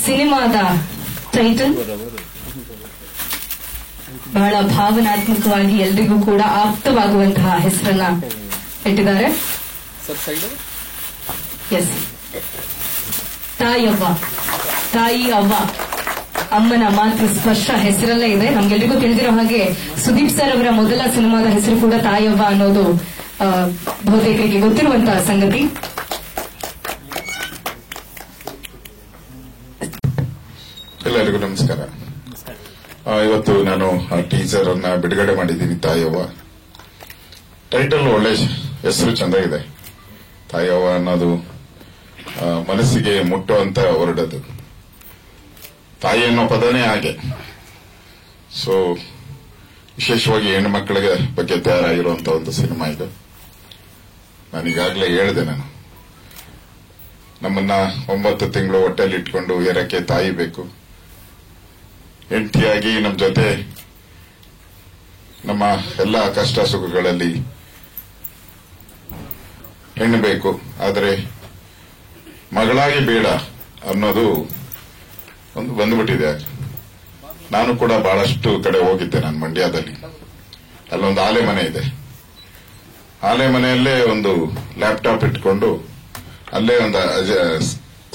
ಸಿನಿಮಾದ ಟೈಟಲ್ ಬಹಳ ಭಾವನಾತ್ಮಕವಾಗಿ ಎಲ್ರಿಗೂ ಕೂಡ ಆಪ್ತವಾಗುವಂತಹ ಹೆಸರನ್ನ ಇಟ್ಟಿದ್ದಾರೆ. ಎಸ್, ತಾಯವ್ವ, ತಾಯಿ ಅವ್ವ, ಅಮ್ಮನ ಮಾತೃ ಸ್ಪರ್ಶ ಹೆಸರಲ್ಲೇ ಇದೆ. ನಮ್ಗೆಲ್ರಿಗೂ ತಿಳಿದಿರೋ ಹಾಗೆ ಸುದೀಪ್ ಸರ್ ಅವರ ಮೊದಲ ಸಿನಿಮಾದ ಹೆಸರು ಕೂಡ ತಾಯವ್ವ ಅನ್ನೋದು ಬಹುತೇಕರಿಗೆ ಗೊತ್ತಿರುವಂತಹ ಸಂಗತಿ. ಎಲ್ಲರಿಗೂ ನಮಸ್ಕಾರ. ಇವತ್ತು ನಾನು ಟೀಸರ್ ಅನ್ನ ಬಿಡುಗಡೆ ಮಾಡಿದ್ದೀನಿ. ತಾಯವ್ವ ಟೈಟಲ್ ಒಳ್ಳೆ ಹೆಸರು ಚೆನ್ನಾಗಿದೆ. ತಾಯವ್ವ ಅನ್ನೋದು ಮನಸ್ಸಿಗೆ ಮುಟ್ಟುವಂತ ಹೊರಡದು. ತಾಯಿ ಅನ್ನೋ ಪದನೇ ಹಾಗೆ. ಸೊ ವಿಶೇಷವಾಗಿ ಹೆಣ್ಣು ಮಕ್ಕಳಿಗೆ ಬಗ್ಗೆ ತಯಾರಾಗಿರುವಂತ ಒಂದು ಸಿನಿಮಾ ಇದು. ನಾನೀಗಾಗಲೇ ಹೇಳಿದೆ, ನಮ್ಮನ್ನ 9 ತಿಂಗಳು ಹೊಟ್ಟೆಯಲ್ಲಿ ಇಟ್ಕೊಂಡು ಏರಕ್ಕೆ ತಾಯಿ ಬೇಕು. ಹೆಂಡತಿಯಾಗಿ ನಮ್ಮ ಜೊತೆ ನಮ್ಮ ಎಲ್ಲ ಕಷ್ಟ ಸುಖಗಳಲ್ಲಿ ಹೆಣ್ಣು ಬೇಕು. ಆದರೆ ಮಗಳಾಗಿ ಬೇಡ ಅನ್ನೋದು ಒಂದು ಬಂದ್ಬಿಟ್ಟಿದೆ. ನಾನು ಕೂಡ ಬಹಳಷ್ಟು ಕಡೆ ಹೋಗಿದ್ದೆ. ನಾನು ಮಂಡ್ಯದಲ್ಲಿ ಅಲ್ಲೊಂದು ಆಲೆ ಮನೆ ಇದೆ. ಆಲೆ ಮನೆಯಲ್ಲೇ ಒಂದು ಲ್ಯಾಪ್ಟಾಪ್ ಇಟ್ಕೊಂಡು ಅಲ್ಲೇ ಒಂದು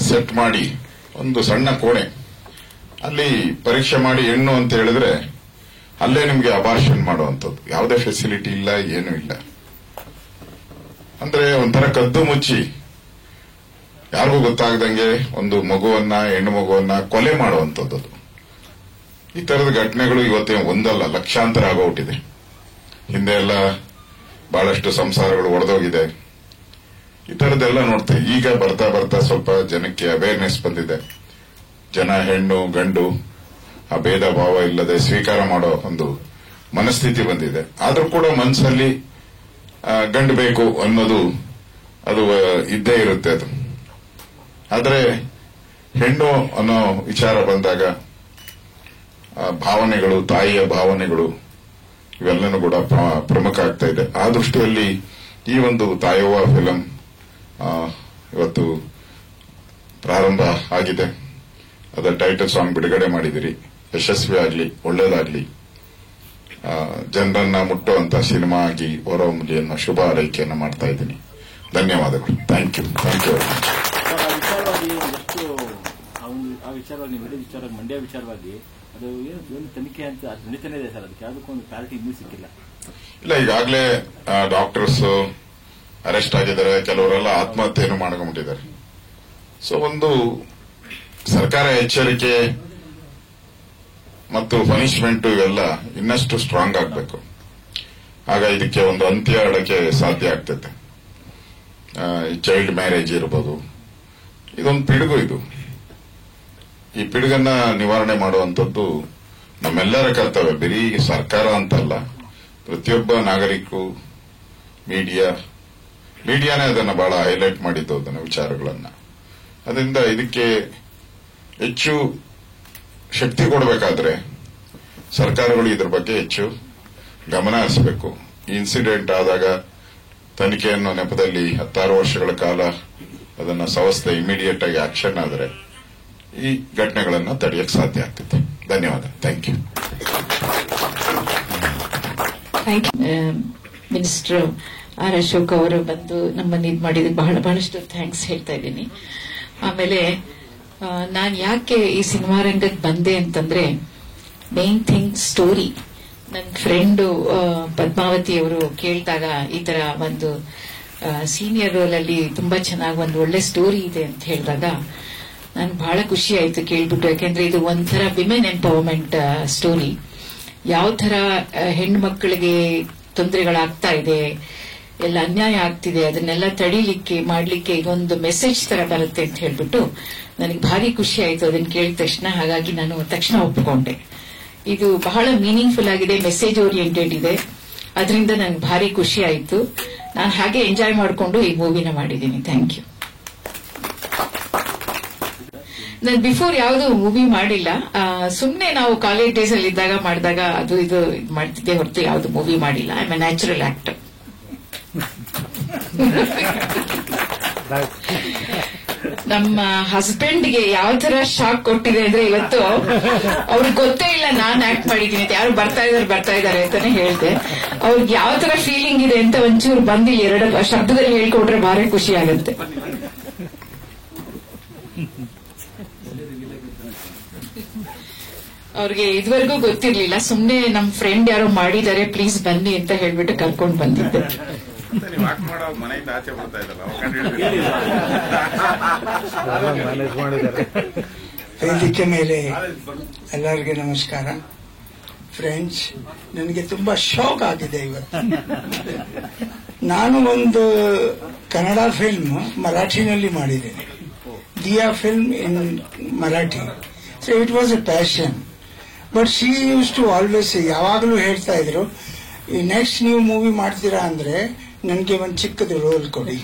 ಸೆಟ್ ಮಾಡಿ ಒಂದು ಸಣ್ಣ ಕೋಣೆ, ಅಲ್ಲಿ ಪರೀಕ್ಷೆ ಮಾಡಿ ಹೆಣ್ಣು ಅಂತ ಹೇಳಿದ್ರೆ ಅಲ್ಲೇ ನಿಮ್ಗೆ ಅಬಾರ್ಷನ್ ಮಾಡುವಂಥದ್ದು. ಯಾವುದೇ ಫೆಸಿಲಿಟಿ ಇಲ್ಲ, ಏನೂ ಇಲ್ಲ. ಅಂದ್ರೆ ಒಂಥರ ಕದ್ದು ಮುಚ್ಚಿ ಯಾರಿಗೂ ಗೊತ್ತಾಗದಂಗೆ ಒಂದು ಮಗುವನ್ನ, ಹೆಣ್ಣು ಮಗುವನ್ನ ಕೊಲೆ ಮಾಡುವಂಥದ್ದು. ಈ ತರದ ಘಟನೆಗಳು ಇವತ್ತೇ ಒಂದಲ್ಲ, ಲಕ್ಷಾಂತರ ಆಗೋಗ್ಬಿಟ್ಟಿದೆ. ಹಿಂದೆ ಎಲ್ಲ ಬಹಳಷ್ಟು ಸಂಸಾರಗಳು ಒಡೆದೋಗಿದೆ. ಈ ತರದ್ದೆಲ್ಲ ನೋಡ್ತೇವೆ. ಈಗ ಬರ್ತಾ ಬರ್ತಾ ಸ್ವಲ್ಪ ಜನಕ್ಕೆ ಅವೇರ್ನೆಸ್ ಬಂದಿದೆ. ಜನ ಹೆಣ್ಣು ಗಂಡು ಆ ಭೇದ ಭಾವ ಇಲ್ಲದೆ ಸ್ವೀಕಾರ ಮಾಡೋ ಒಂದು ಮನಸ್ಥಿತಿ ಬಂದಿದೆ. ಆದ್ರೂ ಕೂಡ ಮನಸ್ಸಲ್ಲಿ ಗಂಡು ಬೇಕು ಅನ್ನೋದು ಅದು ಇದ್ದೇ ಇರುತ್ತೆ. ಅದು ಆದರೆ ಹೆಣ್ಣು ಅನ್ನೋ ವಿಚಾರ ಬಂದಾಗ ಭಾವನೆಗಳು, ತಾಯಿಯ ಭಾವನೆಗಳು ಇವೆಲ್ಲನೂ ಕೂಡ ಪ್ರಮುಖ ಆಗ್ತಾ ಇದೆ. ಆ ದೃಷ್ಟಿಯಲ್ಲಿ ಈ ಒಂದು ತಾಯವ್ವ ಫಿಲಂ ಇವತ್ತು ಪ್ರಾರಂಭ ಆಗಿದೆ. ಅದರ ಟೈಟಲ್ ಸಾಂಗ್ ಬಿಡುಗಡೆ ಮಾಡಿದಿರಿ. ಯಶಸ್ವಿ ಆಗಲಿ, ಒಳ್ಳೇದಾಗ್ಲಿ, ಜನರನ್ನ ಮುಟ್ಟುವಂತ ಸಿನಿಮಾ ಆಗಿ ಹೊರಹೊಮ್ಮಲಿ ಅನ್ನೋ ಶುಭ ಹಾರೈಕೆಯನ್ನು ಮಾಡ್ತಾ ಇದ್ದೀನಿ. ಧನ್ಯವಾದಗಳು. Thank you. ಮಂಡ್ಯ ವಿಚಾರವಾಗಿ ಅದು ಏನು ತನಿಖೆ ಅಂತ ಅದು ನಡೀತಾನೆ ಇದೆ ಸರ್. ಅದಕ್ಕೆ ಯಾವುದಕ್ಕೊಂದು ಕ್ಲಾರಿಟಿ ಇನ್ನೂ ಸಿಕ್ಕಿಲ್ಲ. ಇಲ್ಲ, ಈಗಾಗಲೇ ಡಾಕ್ಟರ್ಸ್ ಅರೆಸ್ಟ್ ಆಗಿದ್ದಾರೆ. ಕೆಲವರೆಲ್ಲ ಆತ್ಮಹತ್ಯೆಯನ್ನು ಮಾಡ್ಕೊಂಡ್ಬಿಟ್ಟಿದ್ದಾರೆ. ಸೊ ಒಂದು ಸರ್ಕಾರ ಎಚ್ಚರಿಕೆ ಮತ್ತು ಪನಿಷ್ಮೆಂಟ್ ಇವೆಲ್ಲ ಇನ್ನಷ್ಟು ಸ್ಟ್ರಾಂಗ್ ಆಗಬೇಕು. ಆಗ ಇದಕ್ಕೆ ಒಂದು ಅಂತ್ಯ ಇಡಕ್ಕೆ ಸಾಧ್ಯ ಆಗ್ತೈತೆ. ಚೈಲ್ಡ್ ಮ್ಯಾರೇಜ್ ಇರ್ಬೋದು, ಇದೊಂದು ಪಿಡುಗು. ಈ ಪಿಡುಗನ್ನ ನಿವಾರಣೆ ಮಾಡುವಂಥದ್ದು ನಮ್ಮೆಲ್ಲರ ಕರ್ತವ್ಯ. ಬರೀ ಸರ್ಕಾರ ಅಂತಲ್ಲ, ಪ್ರತಿಯೊಬ್ಬ ನಾಗರಿಕರು, ಮೀಡಿಯಾನೇ ಅದನ್ನ ಬಹಳ ಹೈಲೈಟ್ ಮಾಡಿದ್ದು, ಅದನ್ನ ವಿಚಾರಗಳನ್ನ. ಅದರಿಂದ ಇದಕ್ಕೆ ಹೆಚ್ಚು ಶಕ್ತಿ ಕೊಡಬೇಕಾದ್ರೆ ಸರ್ಕಾರಗಳು ಇದ್ರ ಬಗ್ಗೆ ಹೆಚ್ಚು ಗಮನ ಹರಿಸಬೇಕು. ಈ ಇನ್ಸಿಡೆಂಟ್ ಆದಾಗ ತನಿಖೆಯನ್ನು ನೆಪದಲ್ಲಿ 16 ವರ್ಷಗಳ ಕಾಲ ಅದನ್ನ ಸಂಸ್ಥೆ ಇಮಿಡಿಯೇಟ್ ಆಗಿ ಆಕ್ಷನ್ ಆದರೆ ಈ ಘಟನೆಗಳನ್ನು ತಡೆಯಕ್ಕೆ ಸಾಧ್ಯ ಆಗ್ತದೆ. ಧನ್ಯವಾದ. Thank you. Minister R Ashok ಅವರು ಬಂದು ನಮ್ಮನ್ನು ಇದು ಮಾಡಿದಕ್ಕೆ ಬಹಳಷ್ಟು ಥ್ಯಾಂಕ್ಸ್ ಹೇಳ್ತಾ ಇದ್ದೀನಿ. ಆಮೇಲೆ ನಾನು ಯಾಕೆ ಈ ಸಿನಿಮಾ ರಂಗಕ್ಕೆ ಬಂದೆ ಅಂತಂದ್ರೆ, ಮೇನ್ ಥಿಂಗ್ ಸ್ಟೋರಿ. ನನ್ನ ಫ್ರೆಂಡು ಪದ್ಮಾವತಿ ಅವರು ಕೇಳಿದಾಗ ಈ ತರ ಒಂದು ಸೀನಿಯರ್ ರೋಲ್ ಅಲ್ಲಿ ತುಂಬಾ ಚೆನ್ನಾಗಿ ಒಂದು ಒಳ್ಳೆ ಸ್ಟೋರಿ ಇದೆ ಅಂತ ಹೇಳಿದಾಗ ನನ್ಗೆ ಬಹಳ ಖುಷಿ ಆಯ್ತು ಕೇಳ್ಬಿಟ್ಟು. ಯಾಕೆಂದ್ರೆ ಇದು ಒಂಥರ ವಿಮೆನ್ ಎಂಪವರ್ಮೆಂಟ್ ಸ್ಟೋರಿ. ಯಾವ ತರ ಹೆಣ್ಣು ಮಕ್ಕಳಿಗೆ ತೊಂದರೆಗಳಾಗ್ತಾ ಇದೆ, ಎಲ್ಲ ಅನ್ಯಾಯ ಆಗ್ತಿದೆ, ಅದನ್ನೆಲ್ಲ ತಡೀಲಿಕ್ಕೆ ಮಾಡ್ಲಿಕ್ಕೆ ಇದೊಂದು ಮೆಸೇಜ್ ತರ ಬರುತ್ತೆ ಅಂತ ಹೇಳ್ಬಿಟ್ಟು ನನಗೆ ಭಾರಿ ಖುಷಿ ಆಯ್ತು ಅದನ್ನ ಕೇಳಿದ ತಕ್ಷಣ. ಹಾಗಾಗಿ ನಾನು ತಕ್ಷಣ ಒಪ್ಪಿಕೊಂಡೆ. ಇದು ಬಹಳ ಮೀನಿಂಗ್ಫುಲ್ ಆಗಿದೆ, ಮೆಸೇಜ್ ಓರಿಯೆಂಟೆಡ್ ಇದೆ. ಅದರಿಂದ ನನಗೆ ಭಾರಿ ಖುಷಿ ಆಯ್ತು. ನಾನು ಹಾಗೆ ಎಂಜಾಯ್ ಮಾಡಿಕೊಂಡು ಈ ಮೂವಿನ ಮಾಡಿದ್ದೀನಿ. Thank you. ನಾನು ಬಿಫೋರ್ ಯಾವುದು ಮೂವಿ ಮಾಡಿಲ್ಲ. ಸುಮ್ನೆ ನಾವು ಕಾಲೇಜ್ ಡೇಸ್ ಅಲ್ಲಿ ಇದ್ದಾಗ ಮಾಡಿದಾಗ ಅದು ಇದು ಮಾಡ್ತಿದ್ದೆ ಹೊರತು ಯಾವುದು ಮೂವಿ ಮಾಡಿಲ್ಲ. I am A natural actor. ನಮ್ಮ ಹಸ್ಬೆಂಡ್ಗೆ ಯಾವ ತರ ಶಾಕ್ ಕೊಟ್ಟಿದೆ ಅಂದ್ರೆ ಇವತ್ತು ಅವ್ರಿಗೆ ಗೊತ್ತೇ ಇಲ್ಲ ನಾನ್ ಆಕ್ಟ್ ಮಾಡಿದ್ದೀನಿ ಅಂತ. ಯಾರು ಬರ್ತಾ ಇದಾರೆ ಅಂತಾನೆ ಹೇಳ್ದೆ. ಅವ್ರಿಗೆ ಯಾವ ತರ ಫೀಲಿಂಗ್ ಇದೆ ಅಂತ ಒಂಚೂರು ಬಂದು 2 ಶಬ್ದದಲ್ಲಿ ಹೇಳ್ಕೊಟ್ರೆ ಭಾರಿ ಖುಷಿ ಆಗುತ್ತೆ. ಅವ್ರಿಗೆ ಇದುವರೆಗೂ ಗೊತ್ತಿರ್ಲಿಲ್ಲ. ಸುಮ್ನೆ ನಮ್ ಫ್ರೆಂಡ್ ಯಾರೋ ಮಾಡಿದ್ದಾರೆ, ಪ್ಲೀಸ್ ಬನ್ನಿ ಅಂತ ಹೇಳ್ಬಿಟ್ಟು ಕರ್ಕೊಂಡ್ ಬಂದಿದ್ದೆ. ವೇದಿಕೆ ಮೇಲೆ ಎಲ್ಲರಿಗೂ ನಮಸ್ಕಾರ. ಫ್ರೆಂಡ್ಸ್, ನನಗೆ ತುಂಬಾ ಶಾಕ್ ಆಗಿದೆ ಇವತ್ತು. ನಾನು ಒಂದು ಕನ್ನಡ ಫಿಲ್ಮ್ ಮರಾಠಿನಲ್ಲಿ ಮಾಡಿದ್ದೇನೆ, Diya film in Marathi. So it was a passion. But she used to always, ಯಾವಾಗಲೂ ಹೇಳ್ತಾ ಇದ್ರು, ಈ ನೆಕ್ಸ್ಟ್ ನೀವು ಮೂವಿ ಮಾಡ್ತೀರಾ ಅಂದ್ರೆ ನನಗೆ ಒಂದು ಚಿಕ್ಕದು ರೋಲ್ ಕೊಡಿ.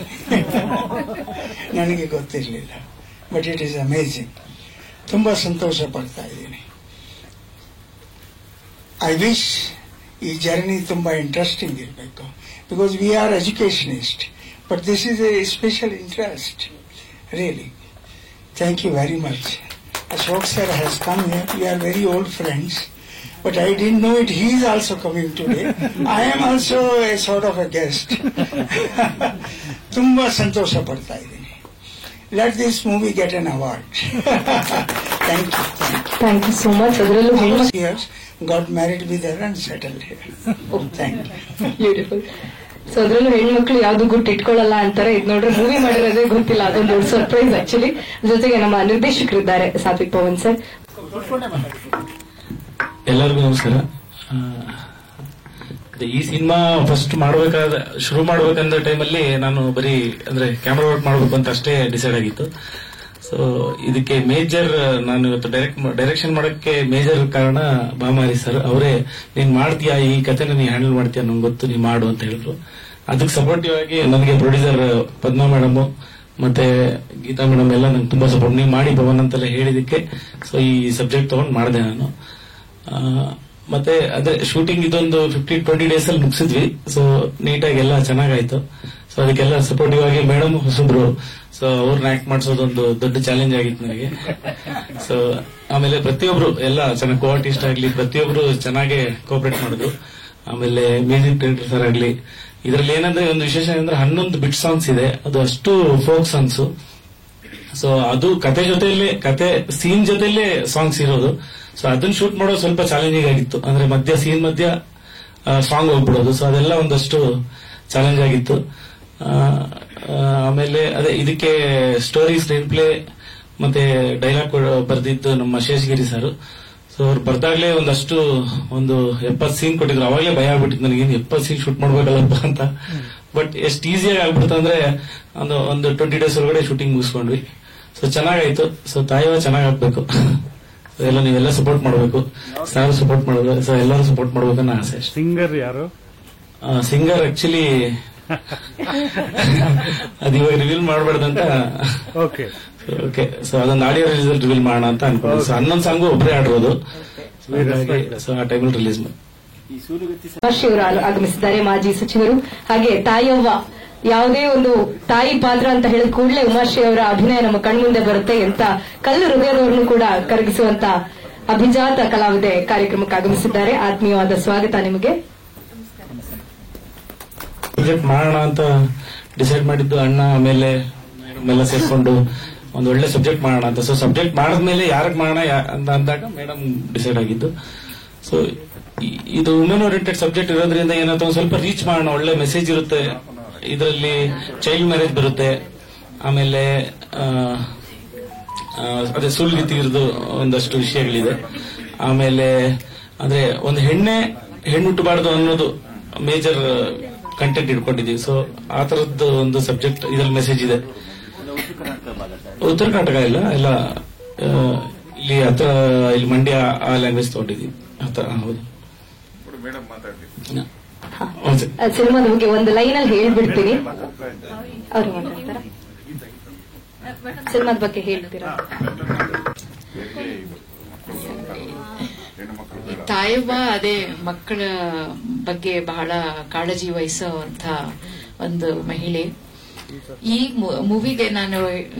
ನನಗೆ ಗೊತ್ತಿರಲಿಲ್ಲ. But it is amazing. ತುಂಬಾ ಸಂತೋಷ ಪಡ್ತಾ ಇದ್ದೀನಿ. ಐ ವಿಶ್ ಈ ಜರ್ನಿ ತುಂಬಾ ಇಂಟ್ರೆಸ್ಟಿಂಗ್ ಇರಬೇಕು. Because we are educationist, but this is a special interest. Really thank you very much. Ashok sir has come here. We are very old friends, but I didn't know it. He is also coming today. I am also a sort of a guest. ತುಂಬಾ ಸಂತೋಷ ಪಡ್ತಾ ಇದ್ದೀನಿ. Let this movie get an award. Thank you. Thank you so much. ಅದರಲ್ಲೂ Years got married with her and settled here. Thank you. Beautiful. So ಅದ್ರಲ್ಲೂ ಹೆಣ್ಮಕ್ಳು ಯಾವ್ದು ಗುಟ್ಟು ಇಟ್ಕೊಳ್ಳಲ್ಲ ಅಂತಾರೆ. ಇದು ನೋಡ್ರೆ ಮೂವಿ ಮಾಡಿರೋದೇ ಗೊತ್ತಿಲ್ಲ, ಅದೊಂದು ದೊಡ್ಡ ಸರ್ಪ್ರೈಸ್ ಆಕ್ಚುಲಿ. ಜೊತೆಗೆ ನಮ್ಮ ನಿರ್ದೇಶಕರಿದ್ದಾರೆ ಸಾತ್ವಿಕ್ ಪವನ್ ಸರ್. ಎಲ್ಲರಿಗೂ ನಮಸ್ಕಾರ. ಈ ಸಿನಿಮಾ ಫಸ್ಟ್ ಶುರು ಮಾಡ್ಬೇಕಂದ ಟೈಮಲ್ಲಿ ನಾನು ಬರೀ ಅಂದ್ರೆ ಕ್ಯಾಮ್ರಾ ವರ್ಕ್ ಮಾಡ್ಬೇಕು ಅಂತ ಅಷ್ಟೇ ಡಿಸೈಡ್ ಆಗಿತ್ತು. ಸೊ ಇದಕ್ಕೆ ಮೇಜರ್ ನಾನು ಇವತ್ತು ಡೈರೆಕ್ಷನ್ ಮಾಡಕ್ಕೆ ಮೇಜರ್ ಕಾರಣ ಬಾಮಾರಿ ಸರ್. ಅವರೇ ನೀನ್ ಮಾಡ್ತೀಯಾ, ಈ ಕಥೆನ ನೀ ಹ್ಯಾಂಡಲ್ ಮಾಡ್ತೀಯಾ, ನಂಗೆ ಗೊತ್ತು, ನೀ ಮಾಡು ಅಂತ ಹೇಳಿದ್ರು. ಅದಕ್ಕೆ ಸಪೋರ್ಟಿವ್ ಆಗಿ ನನಗೆ ಪ್ರೊಡ್ಯೂಸರ್ ಪದ್ಮಾ ಮೇಡಮ್ ಮತ್ತೆ ಗೀತಾ ಮೇಡಮ್ ಎಲ್ಲ ನಂಗೆ ತುಂಬಾ ಸಪೋರ್ಟ್, ನೀವು ಮಾಡಿ ಭವನ್ ಅಂತೆಲ್ಲ ಹೇಳಿದಕ್ಕೆ ಸೊ ಈ ಸಬ್ಜೆಕ್ಟ್ ತಗೊಂಡು ಮಾಡಿದೆ ನಾನು. ಮತ್ತೆ ಅದೇ ಶೂಟಿಂಗ್ ಇದೊಂದು 15-20 ಡೇಸ್ ಅಲ್ಲಿ ಮುಗಿಸಿದ್ವಿ. ಸೊ ನೀಟಾಗಿ ಎಲ್ಲ ಚೆನ್ನಾಗಾಯ್ತು. ಸೊ ಅದಕ್ಕೆಲ್ಲ ಸಪೋರ್ಟಿವ್ ಆಗಿ ಮೇಡಮ್ ಹೊಸಬ್ರು, ಸೊ ಅವ್ರನ್ನ ಆಕ್ಟ್ ಮಾಡಿಸೋದೊಂದು ದೊಡ್ಡ ಚಾಲೆಂಜ್ ಆಗಿತ್ತು ನನಗೆ. ಸೊ ಆಮೇಲೆ ಪ್ರತಿಯೊಬ್ರು ಎಲ್ಲ ಚೆನ್ನಾಗಿ ಕೋ-ಆರ್ಟಿಸ್ಟ್ ಆಗ್ಲಿ ಪ್ರತಿಯೊಬ್ರು ಚೆನ್ನಾಗಿ ಕೋಆಪರೇಟ್ ಮಾಡಿದ್ರು. ಆಮೇಲೆ ಮ್ಯೂಸಿಕ್ ಡೈರೆಕ್ಟರ್ ಸರ್ ಆಗ್ಲಿ. ಇದರಲ್ಲಿ ಏನಂದ್ರೆ ಒಂದು ವಿಶೇಷ ಅಂದ್ರೆ 11 ಬಿಟ್ ಸಾಂಗ್ಸ್ ಇದೆ, ಅದು ಅಷ್ಟು ಫೋಕ್ ಸಾಂಗ್ಸ್. ಸೊ ಅದು ಕತೆ ಸೀನ್ ಜೊತೆಲೇ ಸಾಂಗ್ಸ್ ಇರೋದು. ಸೊ ಅದನ್ನ ಶೂಟ್ ಮಾಡೋದು ಸ್ವಲ್ಪ ಚಾಲೆಂಜಿಂಗ್ ಆಗಿತ್ತು. ಅಂದ್ರೆ ಸೀನ್ ಮಧ್ಯ ಸಾಂಗ್ ಹೋಗ್ಬಿಡೋದು. ಸೊ ಅದೆಲ್ಲ ಒಂದಷ್ಟು ಚಾಲೆಂಜ್ ಆಗಿತ್ತು. ಆಮೇಲೆ ಅದೇ ಇದಕ್ಕೆ ಸ್ಟೋರಿ, ಸ್ಕ್ರೀನ್ ಪ್ಲೇ ಮತ್ತೆ ಡೈಲಾಗ್ ಬರೆದಿದ್ದು ನಮ್ಮ ಶೇಷಗಿರಿ ಸರ್. ಸೊ ಅವ್ರು ಬರ್ದಾಗ್ಲೇ ಒಂದು 70 ಸೀನ್ ಕೊಟ್ಟಿದ್ರು. ಅವಾಗಲೇ ಭಯ ಆಗ್ಬಿಟ್ಟಿತ್ತು ನನಗೇನು 70 ಸೀನ್ ಶೂಟ್ ಮಾಡ್ಬೇಕಲ್ಲಪ್ಪ ಅಂತ. ಬಟ್ ಎಷ್ಟು ಈಸಿಯಾಗಿ ಆಗ್ಬಿಡ್ತು ಅಂದ್ರೆ ಒಂದು 20 ಡೇಸ್ ಒಳಗಡೆ ಶೂಟಿಂಗ್ ಮುಗಿಸ್ಕೊಂಡ್ವಿ. ಸೊ ಚೆನ್ನಾಗಾಯ್ತು. ಸೊ ತಾಯಿವ ಚೆನ್ನಾಗಾಗ್ಬೇಕು. ಎಲ್ಲ ನೀವೆಲ್ಲ ಸಪೋರ್ಟ್ ಮಾಡಬೇಕು, ಸರ್ ಸಪೋರ್ಟ್ ಮಾಡೋದು, ಸೊ ಎಲ್ಲರೂ ಸಪೋರ್ಟ್ ಮಾಡ್ಬೇಕನ್ನೋ ಆಸೆ. ಸಿಂಗರ್ ಯಾರು? ಸಿಂಗರ್ ಆಕ್ಚುಲಿ ಅದು ಇವಾಗ ರಿವೀಲ್ ಮಾಡಬಾರ್ದಂತ. ಓಕೆ. ಸೊ ಅದೊಂದು ಆಡಿಯೋ ರಿಲೀಸ್ ರಿವೀಲ್ ಮಾಡೋಣ ಅಂತ ಅನ್ಕೊಂಡು. ಸೊ 11 ಸಾಂಗು ಒಬ್ಬರೇ ಆಡಿರೋದು. ಸೊ ಆ ಟೈಮಲ್ಲಿ ರಿಲೀಸ್ ಮಾಡಿ ಅವರು ಆಗಮಿಸಿದ್ದಾರೆ, ಮಾಜಿ ಸಚಿವರು. ಹಾಗೆ ತಾಯವ್ವ, ಯಾವುದೇ ಒಂದು ತಾಯಿ ಪಾತ್ರ ಅಂತ ಹೇಳಿದ ಕೂಡಲೇ ಉಮಾಶ್ರೀ ಅವರ ಅಭಿನಯ ನಮ್ಮ ಕಣ್ಮುಂದೆ ಬರುತ್ತೆ. ಎಂತ ಕಲ್ಲು ಹೃದಯದವರನ್ನು ಕೂಡ ಕರಗಿಸುವಂತ ಅಭಿಜಾತ ಕಲಾವಿದೆ ಕಾರ್ಯಕ್ರಮಕ್ಕೆ ಆಗಮಿಸಿದ್ದಾರೆ. ಆತ್ಮೀಯವಾದ ಸ್ವಾಗತ ನಿಮಗೆ. ಪ್ರಾಜೆಕ್ಟ್ ಮಾಡೋಣ ಅಂತ ಡಿಸೈಡ್ ಮಾಡಿದ್ದು ಅಣ್ಣ, ಆಮೇಲೆ ಮೇಡಮ್ ಎಲ್ಲ ಸೇರ್ಕೊಂಡು ಒಂದು ಒಳ್ಳೆ ಸಬ್ಜೆಕ್ಟ್ ಮಾಡೋಣ ಅಂತ. ಸೊ ಸಬ್ಜೆಕ್ಟ್ ಮಾಡಿದ್ಮೇಲೆ ಯಾರಿಗೆ ಮಾಡೋಣ ಅಂತ ಅಂದಾಗ ಮೇಡಮ್ ಡಿಸೈಡ್ ಆಗಿದ್ದು. ಸೊ ಇದು ವುಮೆನ್ ಓರಿಯೆಂಟೆಡ್ ಸಬ್ಜೆಕ್ಟ್ ಇರೋದ್ರಿಂದ ಏನಾಯ್ತು, ಒಂದು ಸ್ವಲ್ಪ ರೀಚ್ ಮಾಡೋಣ, ಒಳ್ಳೆ ಮೆಸೇಜ್ ಇರುತ್ತೆ ಇದರಲ್ಲಿ. ಚೈಲ್ಡ್ ಮ್ಯಾರೇಜ್ ಬರುತ್ತೆ, ಆಮೇಲೆ ಅದೇ ಸುಳ್ಳು ಇರೋದು ಒಂದಷ್ಟು ವಿಷಯಗಳಿದೆ. ಆಮೇಲೆ ಅಂದ್ರೆ ಒಂದು ಹೆಣ್ಣು ಹುಟ್ಟಬಾರ್ದು ಅನ್ನೋದು ಮೇಜರ್ ಕಂಟೆಂಟ್ ಇಟ್ಕೊಂಡಿದೀವಿ. ಸೊ ಆ ತರದ್ದು ಒಂದು ಸಬ್ಜೆಕ್ಟ್ ಇದರಲ್ಲಿ ಮೆಸೇಜ್ ಇದೆ. ಉತ್ತರ ಕರ್ನಾಟಕ ಇಲ್ಲ, ಎಲ್ಲ ಇಲ್ಲಿ ಹತ್ರ, ಇಲ್ಲಿ ಮಂಡ್ಯ ಆ ಲ್ಯಾಂಗ್ವೇಜ್ ತಗೊಂಡಿದೀವಿ. ಹೌದು. ಸಿನಿಮಾದ ಬಗ್ಗೆ ಒಂದು ಲೈನ್ ಅಲ್ಲಿ ಹೇಳ್ಬಿಡ್ತೀನಿ. ಅವ್ರು ಮಾತಾಡ್ತಾರ, ಸಿನಿಮಾದ ಬಗ್ಗೆ ಹೇಳ್ತೀರಾ? ತಾಯವ್ವ ಅದೇ ಮಕ್ಕಳ ಬಗ್ಗೆ ಬಹಳ ಕಾಳಜಿ ವಹಿಸುವಂತ ಒಂದು ಮಹಿಳೆ. ಈ ಮೂವಿಗೆ ನಾನು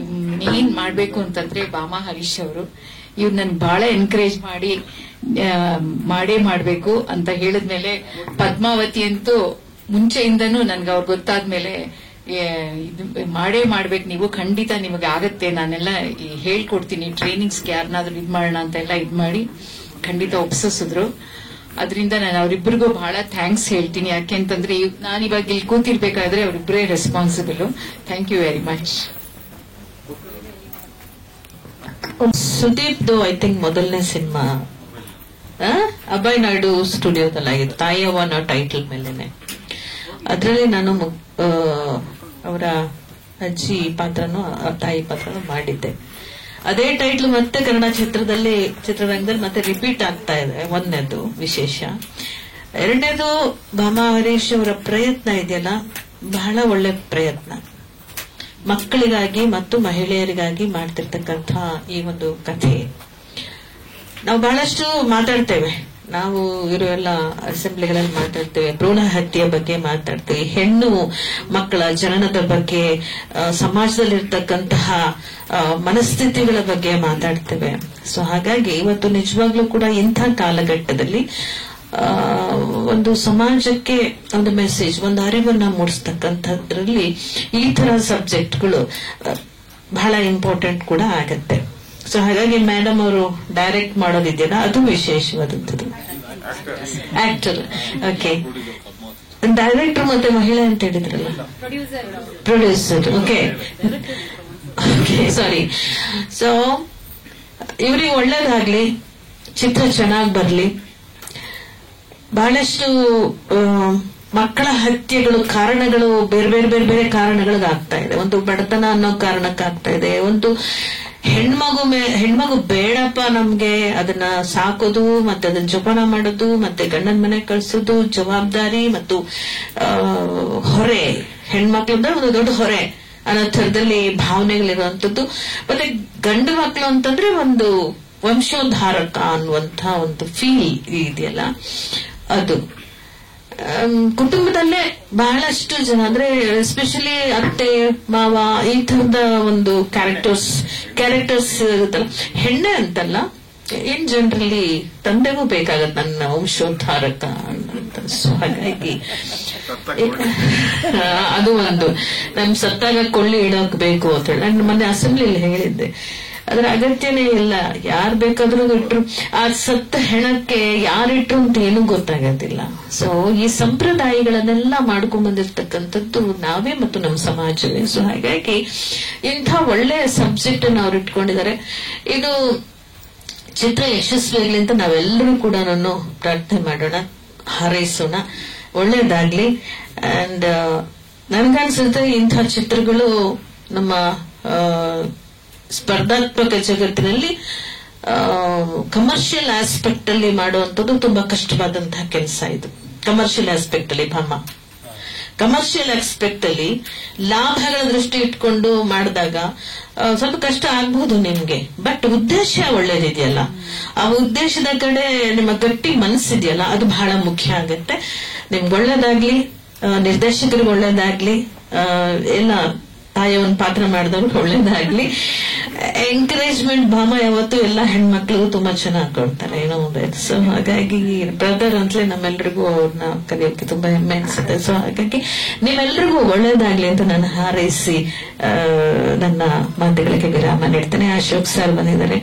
ಮೇನ್ ಮಾಡ್ಬೇಕು ಅಂತಂದ್ರೆ ಭಾಮಾ ಹರೀಶ್ ಅವರು ಇವ್ರು ನನ್ ಬಹಳ ಎನ್ಕರೇಜ್ ಮಾಡಿ ಮಾಡೇ ಮಾಡ್ಬೇಕು ಅಂತ ಹೇಳಿದ್ಮೇಲೆ ಪದ್ಮಾವತಿ ಅಂತೂ ಮುಂಚೆಯಿಂದನೂ ನನ್ಗೆ ಅವ್ರು ಗೊತ್ತಾದ್ಮೇಲೆ ಇದು ಮಾಡೇ ಮಾಡ್ಬೇಕು ನೀವು, ಖಂಡಿತ ನಿಮಗೆ ಆಗತ್ತೆ, ನಾನೆಲ್ಲ ಹೇಳ್ಕೊಡ್ತೀನಿ, ಟ್ರೈನಿಂಗ್ಸ್ಗೆ ಯಾರನ್ನಾದ್ರೂ ಇದ್ ಮಾಡೋಣ ಅಂತೆಲ್ಲ ಇದ್ ಮಾಡಿ ಖಂಡಿತ ಒಪ್ಸಿಸಿದ್ರು. ಅದರಿಂದ ನಾನು ಅವರಿಬ್ಬರಿಗೂ ಬಹಳ ಥ್ಯಾಂಕ್ಸ್ ಹೇಳ್ತೀನಿ. ಯಾಕೆಂತಂದ್ರೆ ನಾನಿವಾಗ ಇಲ್ಲಿ ಕೂತಿರ್ಬೇಕಾದ್ರೆ ಅವರಿಬ್ಬರೇ responsible. Thank you very much. ಸುದೀಪ್ದು ಐ ಥಿಂಕ್ ಮೊದಲನೇ ಸಿನಿಮಾ ಅಭಯ್ ನಾಯ್ಡು ಸ್ಟುಡಿಯೋದಲ್ಲಾಗಿತ್ತು, ತಾಯವ್ವ ಅನ್ನೋ ಟೈಟಲ್ ಮೇಲೆನೆ. ಅದರಲ್ಲಿ ನಾನು ಅವರ ಅಜ್ಜಿ ಪಾತ್ರನೂ ತಾಯಿ ಪಾತ್ರನೂ ಮಾಡಿದ್ದೆ. ಅದೇ ಟೈಟ್ಲ್ ಮತ್ತೆ ಕನ್ನಡ ಚಿತ್ರರಂಗದಲ್ಲಿ ಮತ್ತೆ ರಿಪೀಟ್ ಆಗ್ತಾ ಇದೆ. ಒಂದನೇದು ವಿಶೇಷ. ಎರಡನೇದು ಭಾಮಾ ಹರೀಶ್ ಅವರ ಪ್ರಯತ್ನ ಇದೆಯಲ್ಲ, ಬಹಳ ಒಳ್ಳೆ ಪ್ರಯತ್ನ. ಮಕ್ಕಳಿಗಾಗಿ ಮತ್ತು ಮಹಿಳೆಯರಿಗಾಗಿ ಮಾಡ್ತಿರ್ತಕ್ಕಂಥ ಈ ಒಂದು ಕಥೆ. ನಾವು ಬಹಳಷ್ಟು ಮಾತಾಡ್ತೇವೆ, ನಾವು ಇರೋ ಎಲ್ಲ ಅಸೆಂಬ್ಲಿಗಳಲ್ಲಿ ಮಾತಾಡ್ತೇವೆ, ಭ್ರೂಣ ಹತ್ಯೆ ಬಗ್ಗೆ ಮಾತಾಡ್ತೇವೆ, ಹೆಣ್ಣು ಮಕ್ಕಳ ಜನನದ ಬಗ್ಗೆ, ಸಮಾಜದಲ್ಲಿರ್ತಕ್ಕಂತಹ ಮನಸ್ಥಿತಿಗಳ ಬಗ್ಗೆ ಮಾತಾಡ್ತೇವೆ. ಸೊ ಹಾಗಾಗಿ ಇವತ್ತು ನಿಜವಾಗ್ಲೂ ಕೂಡ ಇಂಥ ಕಾಲಘಟ್ಟದಲ್ಲಿ ಒಂದು ಸಮಾಜಕ್ಕೆ ಒಂದು ಮೆಸೇಜ್, ಒಂದು ಅರಿವನ್ನ ಮೂಡಿಸ್ತಕ್ಕಂಥದ್ರಲ್ಲಿ ಈ ತರ ಸಬ್ಜೆಕ್ಟ್ಗಳು ಬಹಳ ಇಂಪಾರ್ಟೆಂಟ್ ಕೂಡ ಆಗತ್ತೆ. ಸೊ ಹಾಗಾಗಿ ಮೇಡಮ್ ಅವರು ಡೈರೆಕ್ಟ್ ಮಾಡೋದಿದೆಯಲ್ಲ, ಅದು ವಿಶೇಷವಾದದ್ದು. ಆಕ್ಟರ್, ಓಕೆ, ಡೈರೆಕ್ಟರ್ ಮತ್ತೆ ಮಹಿಳೆ ಅಂತ ಹೇಳಿದ್ರಲ್ಲ, ಪ್ರೊಡ್ಯೂಸರ್, ಓಕೆ ಸಾರಿ. ಸೊ ಇವ್ರಿಗೆ ಒಳ್ಳೇದಾಗ್ಲಿ, ಚಿತ್ರ ಚೆನ್ನಾಗಿ ಬರ್ಲಿ. ಬಹಳಷ್ಟು ಮಕ್ಕಳ ಹತ್ಯೆಗಳು ಕಾರಣಗಳು ಬೇರೆ ಬೇರೆ ಬೇರೆ ಬೇರೆ ಕಾರಣಗಳಿಗಾಗ್ತಾ ಇದೆ. ಒಂದು ಬಡತನ ಅನ್ನೋ ಕಾರಣಕ್ಕಾಗ್ತಾ ಇದೆ, ಒಂದು ಹೆಣ್ಮಗು ಬೇಡಪ್ಪ ನಮ್ಗೆ, ಅದನ್ನ ಸಾಕೋದು ಮತ್ತೆ ಅದನ್ನ ಜೋಪಾನ ಮಾಡೋದು ಮತ್ತೆ ಗಂಡನ ಮನೆ ಕಳ್ಸೋದು ಜವಾಬ್ದಾರಿ ಮತ್ತು ಹೊರೆ, ಹೆಣ್ಮಕ್ಳಿಂದ ಒಂದು ದೊಡ್ಡ ಹೊರೆ ಅನ್ನೋ ಥರದಲ್ಲಿ ಭಾವನೆಗಳಿರುವಂತದ್ದು. ಮತ್ತೆ ಗಂಡು ಮಕ್ಕಳು ಅಂತಂದ್ರೆ ಒಂದು ವಂಶೋದ್ಧಾರಕ ಅನ್ನುವಂಥ ಒಂದು ಫೀಲ್ ಇದೆಯಲ್ಲ, ಅದು ಕುಟುಂಬದಲ್ಲೇ ಬಹಳಷ್ಟು ಜನ, ಅಂದ್ರೆ ಎಸ್ಪೆಷಲಿ ಅತ್ತೆ ಮಾವ ಈ ತರದ ಒಂದು ಕ್ಯಾರೆಕ್ಟರ್ಸ್ ಇರುತ್ತಲ್ಲ, ಹೆಣ್ಣೆ ಅಂತಲ್ಲ, ಇನ್ ಜನರಲಿ ತಂದೆಗೂ ಬೇಕಾಗತ್ತೆ ನನ್ನ ವಂಶೋದ್ಧಾರಕ ಅಂತ. ಸೊ ಹಾಗಾಗಿ ಅದು ಒಂದು ನಮ್ ಸತ್ತಾಗ ಕೊಳ್ಳಿ ಇಡೋಕ್ ಬೇಕು ಅಂತ ಹೇಳಿ ನಾನು ಮೊನ್ನೆ ಅಸೆಂಬ್ಲಿಯಲ್ಲಿ ಹೇಳಿದ್ದೆ. ಅದರ ಅಗತ್ಯನೇ ಇಲ್ಲ, ಯಾರು ಬೇಕಾದ್ರೂ ಇಟ್ರು, ಆ ಸತ್ತ ಹೆಣಕ್ಕೆ ಯಾರಿಟ್ರು ಅಂತ ಏನೂ ಗೊತ್ತಾಗೋದಿಲ್ಲ. ಸೊ ಈ ಸಂಪ್ರದಾಯಗಳನ್ನೆಲ್ಲ ಮಾಡ್ಕೊಂಡ್ ಬಂದಿರ್ತಕ್ಕಂಥದ್ದು ನಾವೇ ಮತ್ತು ನಮ್ಮ ಸಮಾಜವೇ. ಸೊ ಹಾಗಾಗಿ ಇಂಥ ಒಳ್ಳೆ ಸಬ್ಜೆಕ್ಟ್ ಅನ್ನು ಅವ್ರು ಇಟ್ಕೊಂಡಿದ್ದಾರೆ. ಇದು ಚಿತ್ರ ಯಶಸ್ವಿಯಾಗ್ಲಿ ಅಂತ ನಾವೆಲ್ಲರೂ ಕೂಡ ಪ್ರಾರ್ಥನೆ ಮಾಡೋಣ, ಹಾರೈಸೋಣ, ಒಳ್ಳೇದಾಗ್ಲಿ. ಅಂಡ್ ನನ್ಗನ್ಸುತ್ತೆ ಇಂಥ ಚಿತ್ರಗಳು ನಮ್ಮ ಸ್ಪರ್ಧಾತ್ಮಕ ಜಗತ್ತಿನಲ್ಲಿ ಕಮರ್ಷಿಯಲ್ ಆಸ್ಪೆಕ್ಟ್ ಅಲ್ಲಿ ಮಾಡುವಂಥದ್ದು ತುಂಬಾ ಕಷ್ಟವಾದಂತಹ ಕೆಲಸ. ಇದು ಕಮರ್ಷಿಯಲ್ ಆಸ್ಪೆಕ್ಟ್ ಅಲ್ಲಿ ಕಮರ್ಷಿಯಲ್ ಆಸ್ಪೆಕ್ಟ್ ಅಲ್ಲಿ ಲಾಭಗಳ ದೃಷ್ಟಿ ಇಟ್ಕೊಂಡು ಮಾಡಿದಾಗ ಸ್ವಲ್ಪ ಕಷ್ಟ ಆಗ್ಬಹುದು ನಿಮ್ಗೆ. ಬಟ್ ಉದ್ದೇಶ ಒಳ್ಳೇದಿದೆಯಲ್ಲ, ಆ ಉದ್ದೇಶದ ಕಡೆ ನಿಮ್ಮ ಗಟ್ಟಿ ಮನಸ್ಸಿದೆಯಲ್ಲ, ಅದು ಬಹಳ ಮುಖ್ಯ ಆಗತ್ತೆ. ನಿಮ್ಗೆ ಒಳ್ಳೇದಾಗ್ಲಿ, ನಿರ್ದೇಶಕರಿಗೆ ಒಳ್ಳೇದಾಗ್ಲಿ, ಎಲ್ಲ ತಾಯವನ್ ಪಾತ್ರ ಮಾಡಿದವ್ರು ಒಳ್ಳೇದಾಗ್ಲಿ. ಎಂಕರೇಜ್ಮೆಂಟ್ ಭಾಮ ಯಾವತ್ತು ಎಲ್ಲ ಹೆಣ್ಮಕ್ಳಿಗೂ ತುಂಬಾ ಚೆನ್ನಾಗಿ ಕೊಡ್ತಾರೆ, ಏನೋ. ಸೊ ಹಾಗಾಗಿ ಬ್ರದರ್ ಅಂತಲೇ ನಮ್ಮೆಲ್ರಿಗೂ ಅವ್ರನ್ನ ಕಲಿಯೋಕೆ ತುಂಬಾ ಹೆಮ್ಮೆ ಅನ್ಸುತ್ತೆ. ಸೊ ಹಾಗಾಗಿ ನೀವೆಲ್ರಿಗೂ ಒಳ್ಳೇದಾಗ್ಲಿ ಅಂತ ನಾನು ಹಾರೈಸಿ ನನ್ನ ಮಾತುಗಳಿಗೆ ವಿರಾಮ ನೀಡ್ತೇನೆ. ಅಶೋಕ್ ಸರ್ ಬಂದಿದ್ದಾರೆ,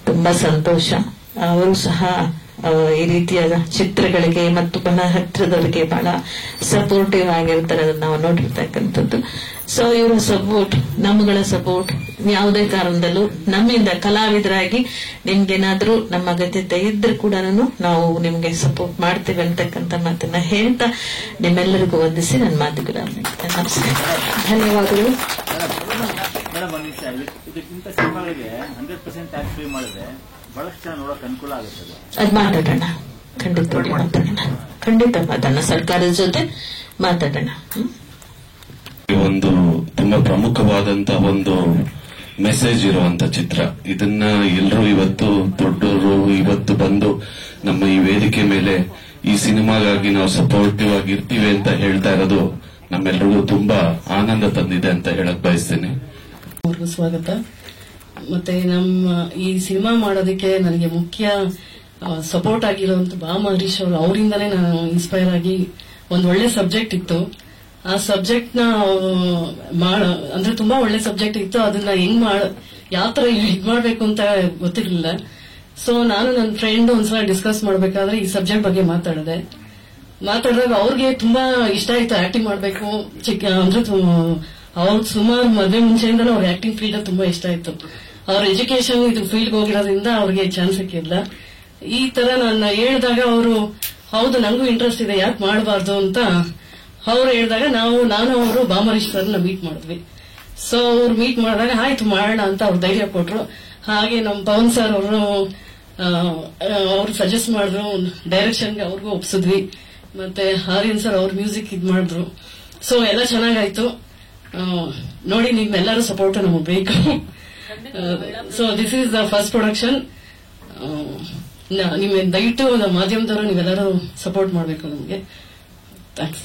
ತುಂಬಾ ಸಂತೋಷ. ಅವರು ಸಹ ಈ ರೀತಿಯ ಚಿತ್ರಗಳಿಗೆ ಮತ್ತು ಬಹಳ ಹತ್ತಿರದವರಿಗೆ ಬಹಳ ಸಪೋರ್ಟಿವ್ ಆಗಿರ್ತಾರೆ, ಅದನ್ನ ನಾವು ನೋಡಿರ್ತಕ್ಕಂಥದ್ದು. ಸೊ ಇವರ ಸಪೋರ್ಟ್, ನಮ್ಮಗಳ ಸಪೋರ್ಟ್ ಯಾವುದೇ ಕಾರಣದಲ್ಲೂ ನಮ್ಮಿಂದ ಕಲಾವಿದರಾಗಿ ನಿಮ್ಗೇನಾದ್ರೂ ನಮ್ಮ ಅಗತ್ಯತೆ ಇದ್ರೆ ಕೂಡ ನಾವು ನಿಮ್ಗೆ ಸಪೋರ್ಟ್ ಮಾಡ್ತೇವೆ ಅಂತಕ್ಕಂಥ ಮಾತನ್ನ ಹೇಳ್ತಾ ನಿಮ್ಮೆಲ್ಲರಿಗೂ ವಂದಿಸಿ ನನ್ನ ಮಾತುಗಳ ನಮಸ್ಕಾರ, ಧನ್ಯವಾದಗಳು. ಮೇಡಮ್, ಒಂದು ವಿಷಯ, ಇದಕ್ಕಿಂತ ಸಿನಿಮಾಗಳಿಗೆ 100% ಟ್ಯಾಕ್ಸ್ ಪೇ ಮಾಡಿದ್ರೆ ಬಹಳಷ್ಟು ಜನ ನೋಡಕ್ ಅನುಕೂಲ ಆಗುತ್ತದೆ. ಅದ್ ಮಾತಾಡೋಣ, ಖಂಡಿತ ಮಾತಾಡೋಣ, ಸರ್ಕಾರದ ಜೊತೆ ಮಾತಾಡೋಣ. ಒಂದು ತುಂಬಾ ಪ್ರಮುಖವಾದಂತಹ ಒಂದು ಮೆಸೇಜ್ ಇರುವಂತ ಚಿತ್ರ. ಇದನ್ನ ಎಲ್ಲರೂ ಇವತ್ತು ದೊಡ್ಡವರು ಇವತ್ತು ಬಂದು ನಮ್ಮ ಈ ವೇದಿಕೆ ಮೇಲೆ ಈ ಸಿನಿಮಾಗಾಗಿ ನಾವು ಸಪೋರ್ಟಿವ್ ಆಗಿರ್ತೀವಿ ಅಂತ ಹೇಳ್ತಾ ಇರೋದು ನಮ್ಮೆಲ್ಲರಿಗೂ ತುಂಬಾ ಆನಂದ ತಂದಿದೆ ಅಂತ ಹೇಳಕ್ ಬಯಸ್ತೀನಿ. ಅವ್ರಿಗೂ ಸ್ವಾಗತ. ಮತ್ತೆ ನಮ್ಮ ಈ ಸಿನಿಮಾ ಮಾಡೋದಕ್ಕೆ ನನಗೆ ಮುಖ್ಯ ಸಪೋರ್ಟ್ ಆಗಿರುವಂತ ಬಾಮ ಹರೀಶ್ ಅವರು, ಅವರಿಂದನೇ ನಾನು ಇನ್ಸ್ಪೈರ್ ಆಗಿ ಒಂದು ಒಳ್ಳೆ ಸಬ್ಜೆಕ್ಟ್ ಇತ್ತು. ಆ ಸಬ್ಜೆಕ್ಟ್ ನ ಅಂದ್ರೆ ತುಂಬಾ ಒಳ್ಳೆ ಸಬ್ಜೆಕ್ಟ್ ಇತ್ತು. ಅದನ್ನ ಯಾವ ತರ ಇದ್ ಮಾಡ್ಬೇಕು ಅಂತ ಗೊತ್ತಿರ್ಲಿಲ್ಲ. ಸೊ ನಾನು ನನ್ನ ಫ್ರೆಂಡ್ ಒಂದ್ಸಲ ಡಿಸ್ಕಸ್ ಮಾಡ್ಬೇಕಾದ್ರೆ ಈ ಸಬ್ಜೆಕ್ಟ್ ಬಗ್ಗೆ ಮಾತಾಡಿದಾಗ ಅವ್ರಿಗೆ ತುಂಬಾ ಇಷ್ಟ ಆಯ್ತು ಆಕ್ಟಿಂಗ್ ಮಾಡ್ಬೇಕು. ಅಂದ್ರೆ ಅವ್ರು ಸುಮಾರು ಮದುವೆ ಮುಂಚೆಯಿಂದಲೂ ಅವ್ರ ಆಕ್ಟಿಂಗ್ ಫೀಲ್ಡ್ ತುಂಬಾ ಇಷ್ಟ ಆಯ್ತು. ಅವ್ರ ಎಜುಕೇಶನ್ ಇದು ಫೀಲ್ಡ್ ಹೋಗಿರೋದ್ರಿಂದ ಅವ್ರಿಗೆ ಚಾನ್ಸ್ ಸಿಕ್ಕಿಲ್ಲ. ಈ ತರ ನಾನು ಹೇಳಿದಾಗ ಅವರು ಹೌದು ನಂಗೂ ಇಂಟ್ರೆಸ್ಟ್ ಇದೆ, ಯಾಕೆ ಮಾಡಬಾರ್ದು ಅಂತ ಅವ್ರು ಹೇಳಿದಾಗ ನಾನು ಅವರು ಬಾಮರೀಶ್ ಸರ್ನ ಮೀಟ್ ಮಾಡಿದ್ವಿ. ಸೊ ಅವ್ರು ಮೀಟ್ ಮಾಡಿದಾಗ ಆಯ್ತು ಮಾಡೋಣ ಅಂತ ಅವ್ರು ಧೈರ್ಯ ಕೊಟ್ರು. ಹಾಗೆ ನಮ್ಮ ಪವನ್ ಸರ್ ಅವ್ರು ಸಜೆಸ್ಟ್ ಮಾಡಿದ್ರು, ಡೈರೆಕ್ಷನ್ಗೆ ಅವ್ರಿಗೂ ಒಪ್ಸಿದ್ವಿ. ಮತ್ತೆ ಆರ್ಯನ್ ಸರ್ ಅವ್ರ ಮ್ಯೂಸಿಕ್ ಇದ್ ಮಾಡಿದ್ರು. ಸೊ ಎಲ್ಲ ಚೆನ್ನಾಗಾಯ್ತು. ನೋಡಿ ನಿಮ್ಮೆಲ್ಲರೂ ಸಪೋರ್ಟ್ ನಮಗೆ ಬೇಕು. So this is the first production. ನೀವು ದಯವಿಟ್ಟು ಮಾಧ್ಯಮದವರು ನೀವೆಲ್ಲರೂ ಸಪೋರ್ಟ್ ಮಾಡಬೇಕು ನಮಗೆ. ಥ್ಯಾಂಕ್ಸ್.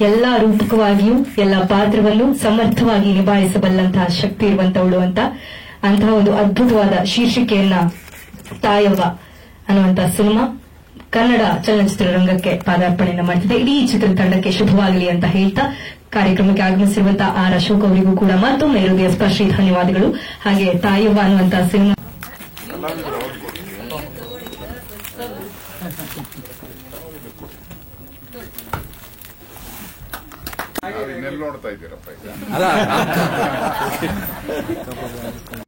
ಎಲ್ಲ ರೂಪಕವಾಗಿಯೂ ಎಲ್ಲ ಪಾತ್ರವನ್ನು ಸಮರ್ಥವಾಗಿ ನಿಭಾಯಿಸಬಲ್ಲಂತಹ ಶಕ್ತಿ ಇರುವಂತವಳು ಅಂತಹ ಒಂದು ಅದ್ಭುತವಾದ ಶೀರ್ಷಿಕೆಯನ್ನ ತಾಯವ್ವ ಅನ್ನುವಂತ ಸಿನಿಮಾ ಕನ್ನಡ ಚಲನಚಿತ್ರರಂಗಕ್ಕೆ ಪಾದಾರ್ಪಣೆಯನ್ನು ಮಾಡ್ತಿದೆ. ಇಡೀ ಚಿತ್ರತಂಡಕ್ಕೆ ಶುಭವಾಗಲಿ ಅಂತ ಹೇಳ್ತಾ ಕಾರ್ಯಕ್ರಮಕ್ಕೆ ಆಗಮಿಸಿರುವಂತಹ ಆರ್ ಅಶೋಕ್ ಅವರಿಗೂ ಕೂಡ ಮತ್ತೊಮ್ಮೆ ಹೃದಯ ಸ್ಪರ್ಶಿ ಧನ್ಯವಾದಗಳು. ಹಾಗೆ ತಾಯವ್ವ ಅನ್ನುವಂತಹ ಸಿನಿಮಾ ನೋಡ್ತಾ ಇದ್ದೀರಪ್ಪ.